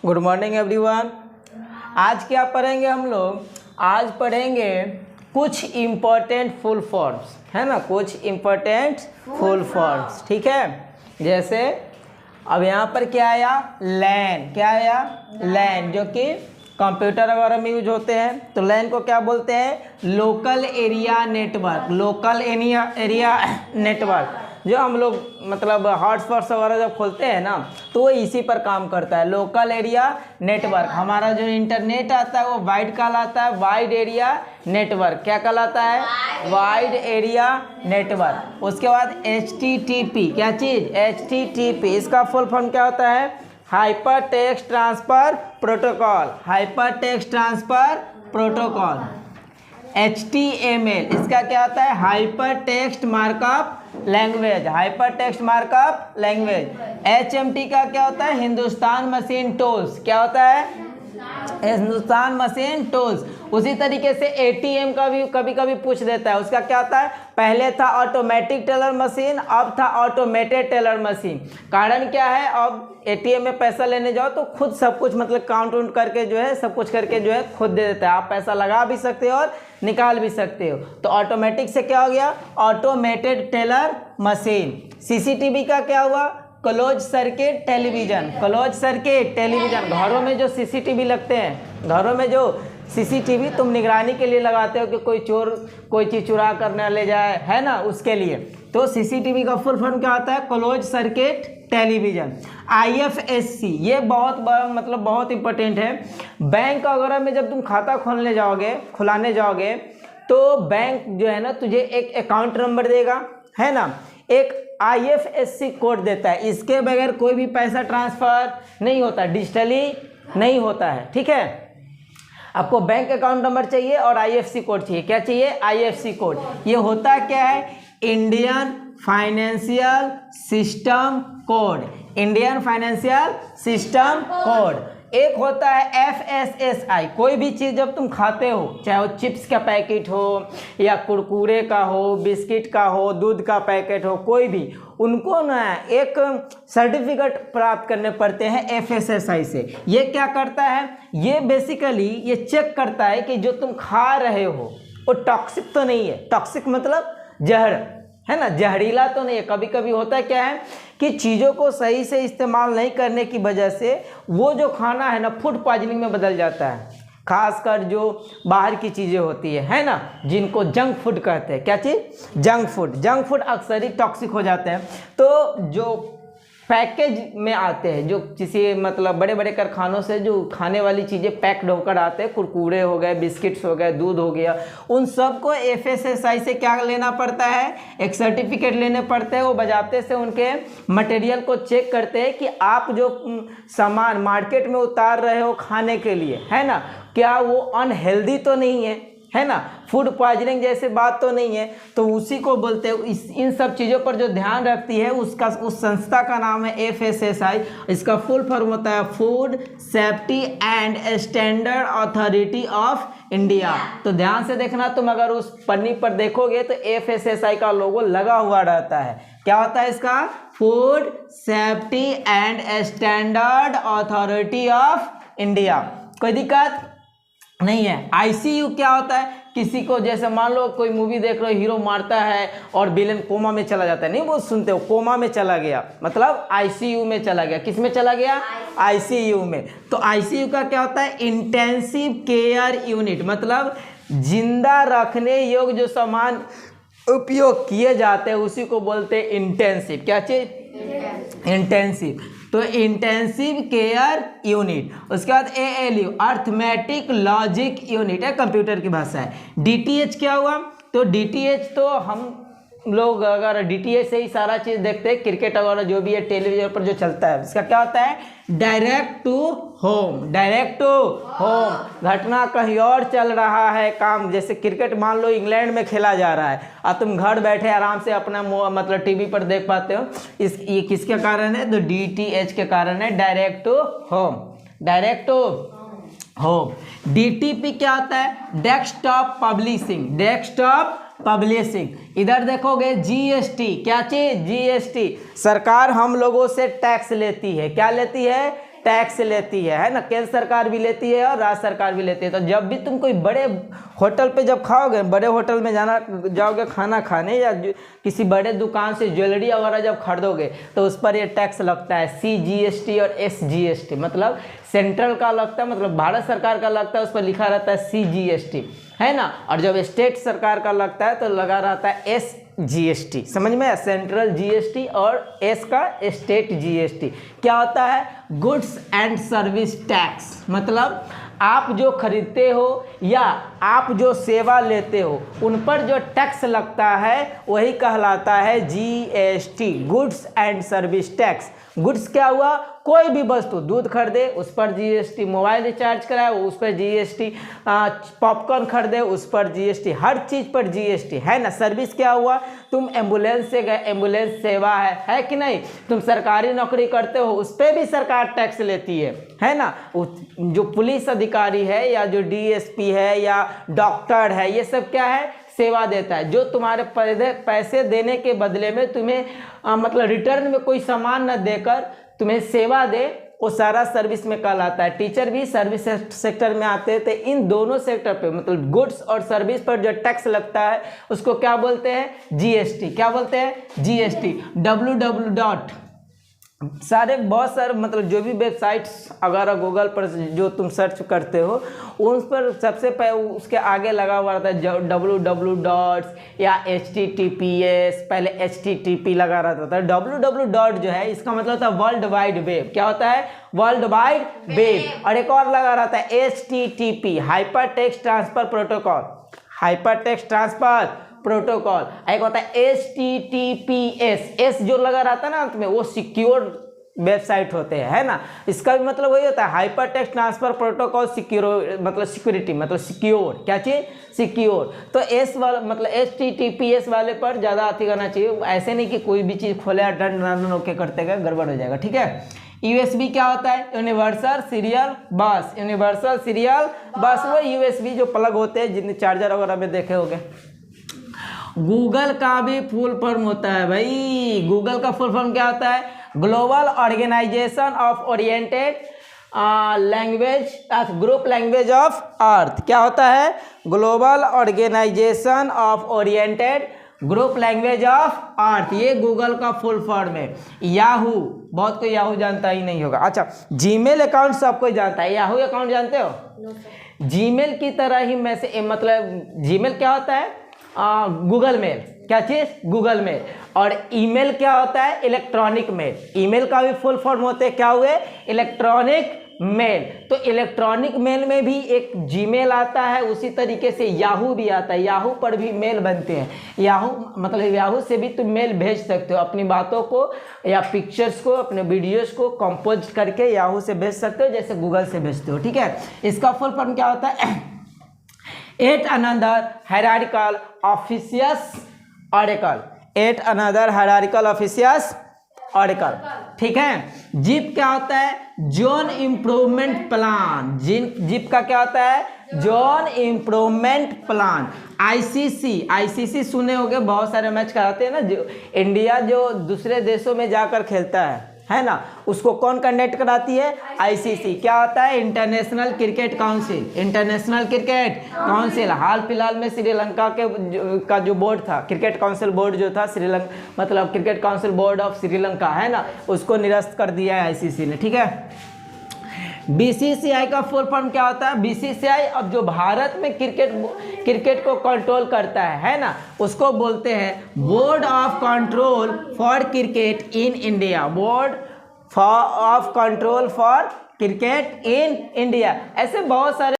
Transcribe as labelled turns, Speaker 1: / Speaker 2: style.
Speaker 1: Good morning everyone. आज क्या पढ़ेंगे हम लोग? आज पढ़ेंगे कुछ इम्पोर्टेंट फुल फॉर्म्स, है ना, कुछ इम्पोर्टेंट फुल फॉर्म्स। ठीक है, जैसे अब यहाँ पर क्या आया? लैन। क्या आया? लैन, जो कि कंप्यूटर वगैरह में यूज होते हैं। तो लैन को क्या बोलते हैं? Local area network. Local area network, जो हम लोग मतलब हॉटस्पॉट्स वगैरह जब खोलते हैं ना, तो वो इसी पर काम करता है, लोकल एरिया नेटवर्क। हमारा जो इंटरनेट आता है वो वाइड कहलाता है, वाइड एरिया नेटवर्क। क्या कहलाता है? Wide area network. उसके बाद HTTP, क्या चीज़? HTTP, इसका फुल फॉर्म क्या होता है? Hyper text transfer protocol. Hyper text transfer protocol. HTML, इसका क्या होता है? Hyper text markup language. Hyper text markup language. HMT का क्या होता है? Hindustan machine tools. क्या होता है? Hindustan machine tools. उसी तरीके से ATM का भी कभी कभी पूछ देता है। उसका क्या होता है? पहले था ऑटोमेटिक टेलर मशीन, अब था ऑटोमेटेड टेलर मशीन। कारण क्या है? अब ATM में पैसा लेने जाओ तो खुद सब कुछ मतलब काउंट वाउंट करके जो है सब कुछ करके जो है खुद दे देता है। आप पैसा लगा भी सकते हो और निकाल भी सकते हो। तो ऑटोमेटिक से क्या हो गया? Automated teller machine. CCTV का क्या हुआ? Close circuit television. Close circuit television, घरों में जो CCTV लगते हैं, घरों में जो CCTV तुम निगरानी के लिए लगाते हो कि कोई चोर कोई चीज़ चुरा कर न ले जाए, है ना, उसके लिए। तो CCTV का फुल फॉर्म क्या होता है? Close circuit television. IFSC, ये बहुत मतलब बहुत इंपॉर्टेंट है। बैंक वगैरह में जब तुम खाता खुलाने जाओगे तो बैंक जो है ना तुझे एक अकाउंट नंबर देगा, है ना, एक IFSC कोड देता है। इसके बगैर कोई भी पैसा ट्रांसफ़र नहीं होता, डिजिटली नहीं होता है। ठीक है, आपको बैंक अकाउंट नंबर चाहिए और IFSC कोड चाहिए। क्या चाहिए? IFSC code. ये होता क्या है? Indian financial system code. Indian financial system code. एक होता है FSSI। कोई भी चीज़ जब तुम खाते हो, चाहे वो चिप्स का पैकेट हो या कुरकुरे का हो, बिस्किट का हो, दूध का पैकेट हो, कोई भी, उनको ना एक सर्टिफिकेट प्राप्त करने पड़ते हैं FSSI से। ये क्या करता है? ये बेसिकली ये चेक करता है कि जो तुम खा रहे हो वो टॉक्सिक तो नहीं है। टॉक्सिक मतलब जहर, है ना, जहरीला तो नहीं है। कभी कभी होता क्या है कि चीज़ों को सही से इस्तेमाल नहीं करने की वजह से वो जो खाना है ना फूड पॉइजनिंग में बदल जाता है। खासकर जो बाहर की चीज़ें होती है ना, जिनको जंक फूड कहते हैं। क्या चीज़? Junk food. जंक फूड अक्सर ही टॉक्सिक हो जाते हैं। तो जो पैकेज में आते हैं, जो किसी मतलब बड़े बड़े कारखानों से जो खाने वाली चीज़ें पैक्ड होकर आते हैं, कुरकुरे हो गए, बिस्किट्स हो गए, दूध हो गया, उन सब को FSSI से क्या लेना पड़ता है? एक सर्टिफिकेट लेने पड़ते हैं। वो बजाते से उनके मटेरियल को चेक करते हैं कि आप जो सामान मार्केट में उतार रहे हो खाने के लिए, है ना, क्या वो अनहेल्दी तो नहीं है ना, फूड पॉइजनिंग जैसे बात तो नहीं है। तो उसी को बोलते हैं, इन सब चीज़ों पर जो ध्यान रखती है उस संस्था का नाम है FSSI। इसका फुल फॉर्म होता है food safety and standard authority of India. तो ध्यान से देखना, तुम अगर उस पन्नी पर देखोगे तो FSSI का लोगो लगा हुआ रहता है। क्या होता है इसका? Food safety and standard authority of India. कोई दिक्कत नहीं है। ICU क्या होता है? किसी को जैसे मान लो कोई मूवी देख रहे हो, हीरो मारता है और विलेन कोमा में चला जाता है, नहीं वो सुनते हो, कोमा में चला गया मतलब ICU में चला गया। किस में चला गया? ICU में। तो ICU का क्या होता है? इंटेंसिव केयर यूनिट, मतलब जिंदा रखने योग्य जो सामान उपयोग किए जाते हैं उसी को बोलते हैं इंटेंसिव। क्या चीज? इंटेंसिव। तो इंटेंसिव केयर यूनिट। उसके बाद ALU अर्थमेटिक लॉजिक यूनिट है, कंप्यूटर की भाषा है। DTH क्या हुआ? तो DTH तो हम लोग अगर DTH से ही सारा चीज़ देखते हैं, क्रिकेट वगैरह जो भी है टेलीविजन पर जो चलता है, इसका क्या होता है? Direct to home. Direct to home, घटना कहीं और चल रहा है काम, जैसे क्रिकेट मान लो इंग्लैंड में खेला जा रहा है और तुम घर बैठे आराम से अपना मतलब टीवी पर देख पाते हो। ये किसके कारण है? तो DTH के कारण है, direct to home. Direct to home. DTP क्या होता है? Desktop publishing. Desktop publishing. इधर देखोगे GST, क्या चीज? GST। सरकार हम लोगों से टैक्स लेती है। क्या लेती है? टैक्स लेती है ना, केंद्र सरकार भी लेती है और राज्य सरकार भी लेती है। तो जब भी तुम कोई बड़े होटल पे जब खाओगे, बड़े होटल में जाओगे खाना खाने, या किसी बड़े दुकान से ज्वेलरी वगैरह जब खरीदोगे तो उस पर ये टैक्स लगता है, CGST और SGST, मतलब सेंट्रल का लगता है, मतलब भारत सरकार का लगता है, उस पर लिखा रहता है CGST, है ना। और जब स्टेट सरकार का लगता है तो लगा रहता है SGST। समझ में, सेंट्रल GST और S का स्टेट GST। क्या होता है? गुड्स एंड सर्विस टैक्स, मतलब आप जो खरीदते हो या आप जो सेवा लेते हो उन पर जो टैक्स लगता है वही कहलाता है GST, goods and service tax. Goods क्या हुआ? कोई भी वस्तु, दूध खरीदे उस पर GST, मोबाइल रिचार्ज कराए उस पर GST, पॉपकॉर्न खरीदे उस पर GST, हर चीज़ पर GST, है ना। सर्विस क्या हुआ? तुम एम्बुलेंस से गए, एम्बुलेंस सेवा है कि नहीं। तुम सरकारी नौकरी करते हो उस पर भी सरकार टैक्स लेती है ना। जो पुलिस अधिकारी है या जो DSP है या डॉक्टर है, ये सब क्या है? सेवा देता है। जो तुम्हारे पैसे देने के बदले में तुम्हें मतलब रिटर्न में कोई सामान न देकर तुम्हें सेवा दे, वो सारा सर्विस में कहलाता है। टीचर भी सर्विस सेक्टर में आते हैं। तो इन दोनों सेक्टर पे मतलब गुड्स और सर्विस पर जो टैक्स लगता है उसको क्या बोलते हैं? GST। क्या बोलते हैं? GST। www. बहुत सारे मतलब जो भी वेबसाइट्स अगर गूगल पर जो तुम सर्च करते हो उस पर सबसे पहले उसके आगे लगा हुआ रहता है www. या HTTPS, पहले HTTP लगा रहता था। www जो है इसका मतलब होता है वर्ल्ड वाइड वेब। क्या होता है? World wide web. और एक और लगा रहता है HTTP, hyper text transfer protocol, hyper text transfer protocol. एक होता है HTTPS, S जो लगा रहता है ना अंत में, वो सिक्योर वेबसाइट होते हैं, है ना। इसका भी मतलब वही होता है hyper text transfer protocol, secure मतलब सिक्योरिटी, मतलब सिक्योर। क्या चीज़? सिक्योर। तो S वाला मतलब HTTPS वाले पर ज़्यादा अथी करना चाहिए। ऐसे नहीं कि कोई भी चीज़ खोले और डन ओके करते गए गड़बड़ हो जाएगा, ठीक है। USB क्या होता है? यूनिवर्सल सीरियल बस। यूनिवर्सल सीरियल बस वो USB जो प्लग होते हैं जितने चार्जर वगैरह में देखे होंगे। गूगल का भी फुल फॉर्म होता है भाई। गूगल का फुल फॉर्म क्या होता है? Global organization of oriented language group language of earth. क्या होता है? Global organization of oriented group language of earth, ये गूगल का फुल फॉर्म है। याहू, बहुत कोई याहू जानता ही नहीं होगा। अच्छा, जीमेल अकाउंट सब कोई जानता है। याहू अकाउंट जानते हो? जीमेल की तरह ही मतलब जीमेल क्या होता है? Google mail. क्या चीज़? Google mail. और ईमेल क्या होता है? Electronic mail. ईमेल का भी फुल फॉर्म होते हैं, क्या हुए? Electronic mail. तो इलेक्ट्रॉनिक मेल में भी एक जीमेल आता है, उसी तरीके से याहू भी आता है। याहू पर भी मेल बनते हैं। याहू मतलब याहू से भी तुम मेल भेज सकते हो, अपनी बातों को या पिक्चर्स को, अपने वीडियोस को कंपोज करके याहू से भेज सकते हो, जैसे गूगल से भेजते हो, ठीक है। इसका फुल फॉर्म क्या होता है? Yet another hierarchical officious oracle. Yet another hierarchical officious oracle. ठीक है। जिप क्या होता है? Zone improvement plan. जिप का क्या होता है? Zone improvement plan. ICC सुने होंगे, बहुत सारे मैच कराते हैं ना, जो इंडिया जो दूसरे देशों में जाकर खेलता है ना, उसको कौन कंडक्ट कराती है? ICC। क्या होता है? International cricket council. International cricket council. हाल फिलहाल में श्रीलंका का जो बोर्ड था, क्रिकेट काउंसिल बोर्ड जो था श्रीलंका, मतलब cricket council board of Sri Lanka, है ना, उसको निरस्त कर दिया है ICC ने, ठीक है। BCCI का फुल फॉर्म क्या होता है? BCCI अब जो भारत में क्रिकेट को कंट्रोल करता है ना, उसको बोलते हैं board of control for cricket in India. Board of control for cricket in India. ऐसे बहुत सारे